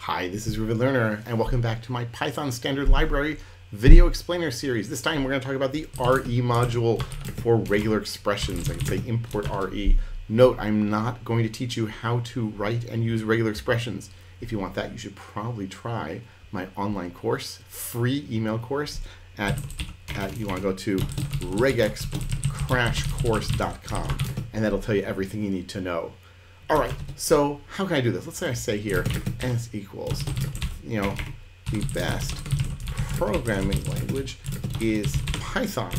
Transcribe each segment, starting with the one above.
Hi, this is Ruben Learner, and welcome back to my Python Standard Library video explainer series. This time we're going to talk about the re module for regular expressions. I can say import re. Note, I'm not going to teach you how to write and use regular expressions. If you want that, you should probably try my online course, free email course you want to go to regexp.crashcourse.com, and that'll tell you everything you need to know. All right, so how can I do this? Let's say I say here s equals, the best programming language is Python,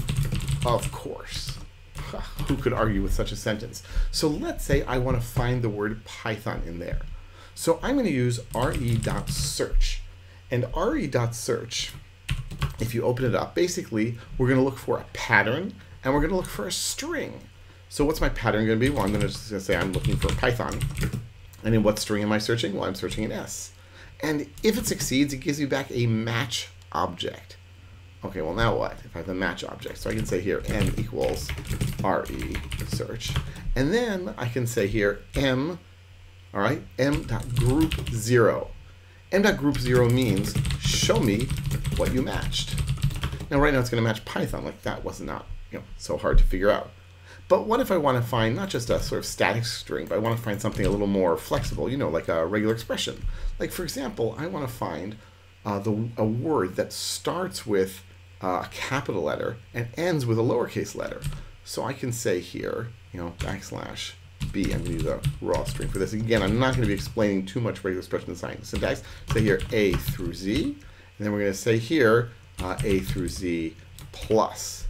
of course. Who could argue with such a sentence? So let's say I want to find the word Python in there. So I'm going to use re.search. And re.search, if you open it up, basically we're going to look for a pattern and we're going to look for a string. So what's my pattern going to be? Well, I'm just going to say I'm looking for Python. And in what string am I searching? Well, I'm searching in S. And if it succeeds, it gives you back a match object. Okay, well now what? If I have the match object. So I can say here m equals re search. And then I can say here m, all right, m.group0. m.group0 means show me what you matched. Now right now it's going to match Python. Like that was not so hard to figure out. But what if I want to find not just a sort of static string, but I want to find something a little more flexible, like a regular expression. Like for example, I want to find a word that starts with a capital letter and ends with a lowercase letter. So I can say here, \b. I'm going to use a raw string for this. Again, I'm not going to be explaining too much regular expression syntax. Say here A through Z, and then we're going to say here A through Z plus.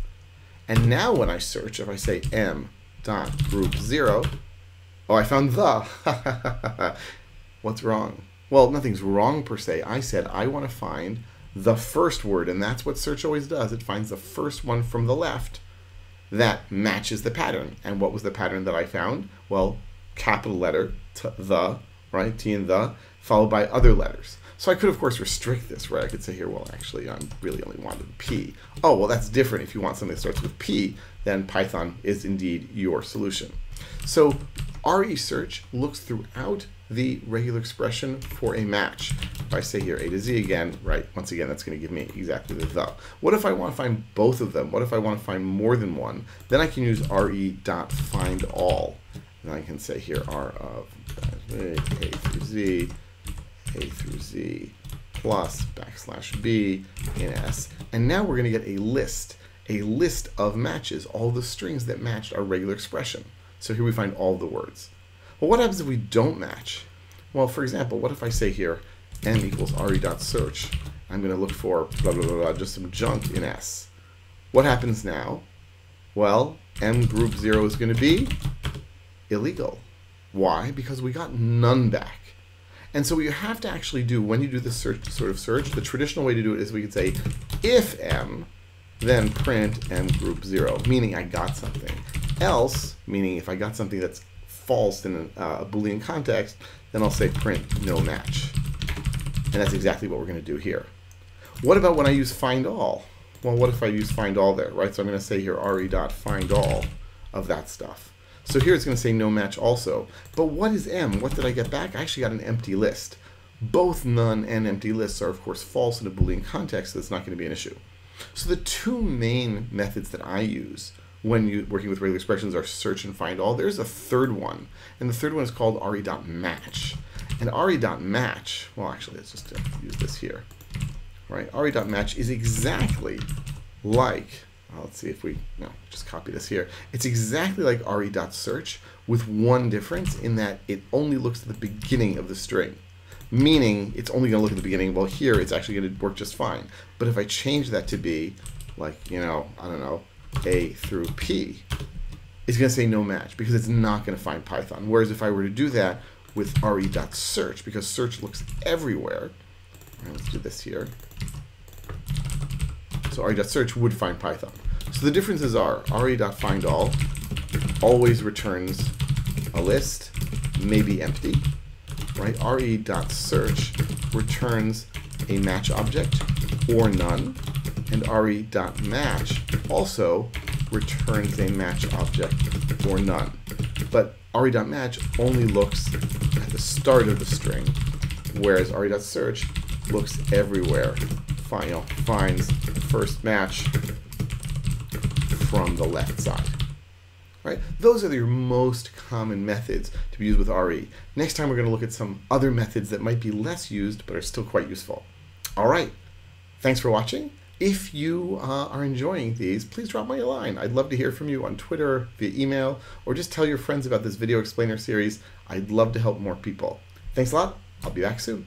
And now when I search, if I say m.group0, oh, I found the. What's wrong? Well, nothing's wrong per se. I said I want to find the first word, and that's what search always does. It finds the first one from the left that matches the pattern. And what was the pattern that I found? Well, capital letter, the, right, T and the, followed by other letters. So I could, of course, restrict this, right? I could say here, well, actually, I really only wanted P. Oh, well, that's different. If you want something that starts with P, then Python is indeed your solution. So re.search looks throughout the regular expression for a match. If I say here A to Z again, right, once again, that's going to give me exactly the. What if I want to find both of them? What if I want to find more than one? Then I can use re.findall. And I can say here R of A through Z, A through Z plus \b in S. And now we're going to get a list of matches, all the strings that matched our regular expression. So here we find all the words. Well, what happens if we don't match? Well, for example, what if I say here m equals re.search? I'm going to look for blah, blah, blah, blah, just some junk in S. What happens now? Well, m group 0 is going to be illegal. Why? Because we got none back. And so what you have to actually do when you do this search, the traditional way to do it is we could say if m, then print m group 0, meaning I got something. Else, meaning if I got something that's false in a Boolean context, then I'll say print no match. And that's exactly what we're going to do here. What about when I use findall? Well, what if I use findall there, right? So I'm going to say here re.findall of that stuff. So here it's going to say no match also. But what is m? What did I get back? I actually got an empty list. Both none and empty lists are, of course, false in a Boolean context, so that's not going to be an issue. So the two main methods that I use when you're working with regular expressions are search and findall. There's a third one, and the third one is called re.match. And re.match, well, actually, let's just use this here. Right? re.match is exactly like, let's see if we, just copy this here. It's exactly like re.search with one difference in that it only looks at the beginning of the string. Meaning it's only going to look at the beginning. Well, here it's actually going to work just fine. But if I change that to be like, I don't know, A through P, it's going to say no match because it's not going to find Python. Whereas if I were to do that with re.search, because search looks everywhere, right, let's do this here. So re.search would find Python. So the differences are re.findall always returns a list, maybe empty. Right? re.search returns a match object or none, and re.match also returns a match object or none. But re.match only looks at the start of the string, whereas re.search looks everywhere, finds first match from the left side. Right? Those are your most common methods to be used with RE. Next time we're going to look at some other methods that might be less used but are still quite useful. All right, thanks for watching. If you are enjoying these, please drop me a line. I'd love to hear from you on Twitter, via email, or just tell your friends about this video explainer series. I'd love to help more people. Thanks a lot. I'll be back soon.